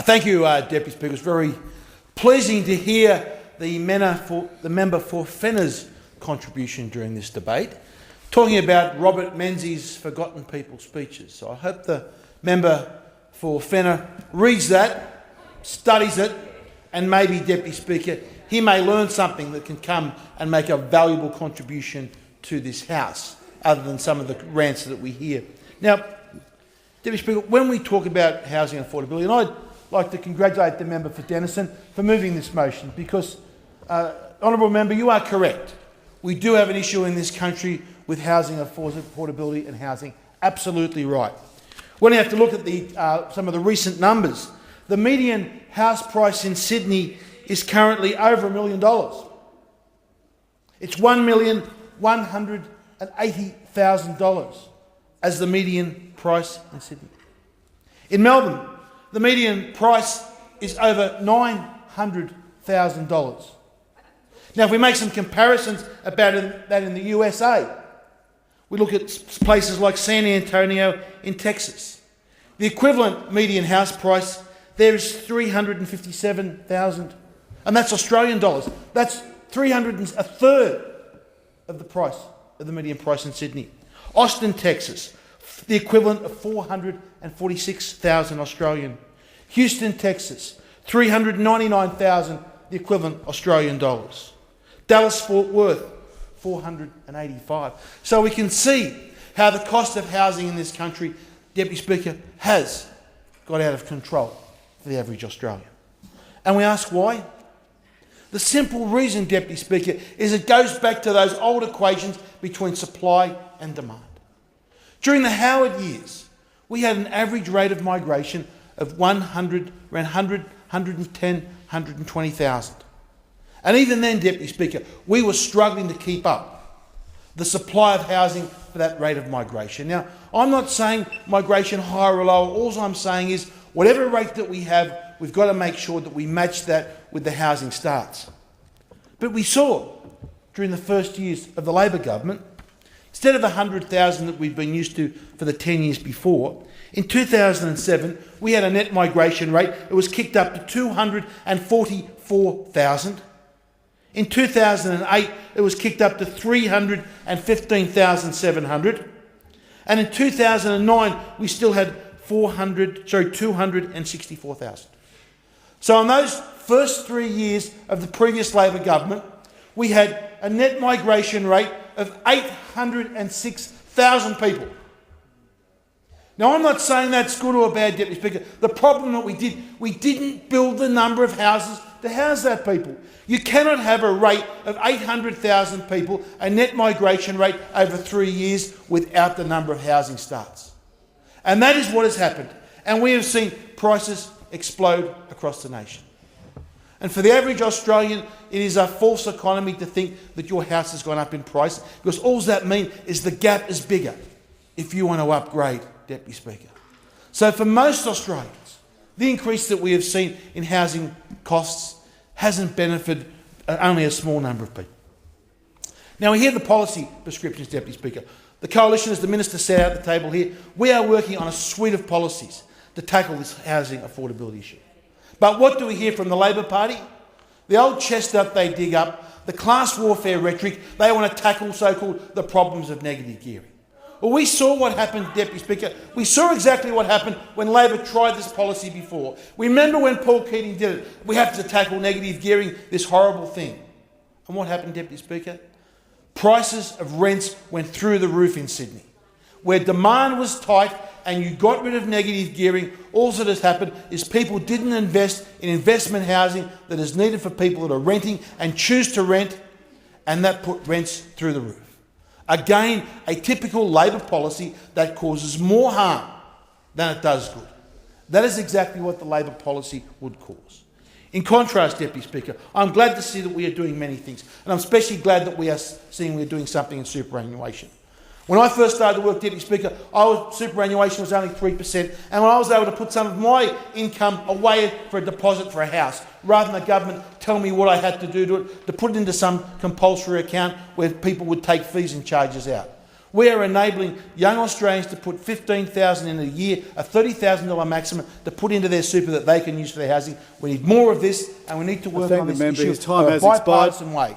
Thank you, Deputy Speaker. It's very pleasing to hear the member for Fenner's contribution during this debate, talking about Robert Menzies' Forgotten People speeches. So I hope the member for Fenner reads that, studies it, and maybe, Deputy Speaker, he may learn something that can come and make a valuable contribution to this House, other than some of the rants that we hear. Now, Deputy Speaker, when we talk about housing affordability, and I'd like to congratulate the member for Denison for moving this motion, because, honourable member, you are correct. We do have an issue in this country with housing affordability and housing. Absolutely right. When you have to look at some of the recent numbers, the median house price in Sydney is currently over $1 million. It's $1,180,000 as the median price in Sydney. In Melbourne, the median price is over $900,000. Now, if we make some comparisons about that in the USA, we look at places like San Antonio in Texas. The equivalent median house price there is $357,000, and that's Australian dollars. That's a third of the price of the median price in Sydney. Austin, Texas, the equivalent of $446,000 Australian. Houston, Texas, $399,000, the equivalent Australian dollars. Dallas, Fort Worth, $485,000. So we can see how the cost of housing in this country, Deputy Speaker, has got out of control for the average Australian. And we ask why? The simple reason, Deputy Speaker, is it goes back to those old equations between supply and demand. During the Howard years, we had an average rate of migration of 100, around 100, 110, 120,000. And even then, Deputy Speaker, we were struggling to keep up the supply of housing for that rate of migration. Now, I'm not saying migration higher or lower. All I'm saying is whatever rate that we have, we've got to make sure that we match that with the housing starts. But we saw during the first years of the Labor government, instead of 100,000 that we've been used to for the 10 years before, in 2007, we had a net migration rate. It was kicked up to 244,000. In 2008, it was kicked up to 315,700. And in 2009, we still had 264,000. So in those first 3 years of the previous Labor government, we had a net migration rate of 806,000 people. Now, I'm not saying that's good or bad, Deputy Speaker. The problem that we didn't build the number of houses to house that people. You cannot have a rate of 800,000 people, a net migration rate over 3 years, without the number of housing starts. And that is what has happened. And we have seen prices explode across the nation. And for the average Australian, it is a false economy to think that your house has gone up in price, because all that means is the gap is bigger if you want to upgrade, Deputy Speaker. So for most Australians, the increase that we have seen in housing costs hasn't benefited only a small number of people. Now, we hear the policy prescriptions, Deputy Speaker. The Coalition, as the Minister said at the table here, we are working on a suite of policies to tackle this housing affordability issue. But what do we hear from the Labor Party? The old chestnut they dig up, the class warfare rhetoric. They want to tackle so-called the problems of negative gearing. Well, we saw what happened, Deputy Speaker. We saw exactly what happened when Labor tried this policy before. We remember when Paul Keating did it. We have to tackle negative gearing, this horrible thing. And what happened, Deputy Speaker? Prices of rents went through the roof in Sydney. Where demand was tight and you got rid of negative gearing, all that has happened is people didn't invest in investment housing that is needed for people that are renting and choose to rent, and that put rents through the roof. Again, a typical Labor policy that causes more harm than it does good. That is exactly what the Labor policy would cause. In contrast, Deputy Speaker, I'm glad to see that we are doing many things, and I'm especially glad that we are seeing we're doing something in superannuation. When I first started to work, Deputy Speaker, superannuation was only 3%, and when I was able to put some of my income away for a deposit for a house, rather than the government tell me what I had to do to put it into some compulsory account where people would take fees and charges out. We are enabling young Australians to put $15,000 in a year, a $30,000 maximum to put into their super that they can use for their housing. We need more of this, and we need to work on this issue in a bipartisan way.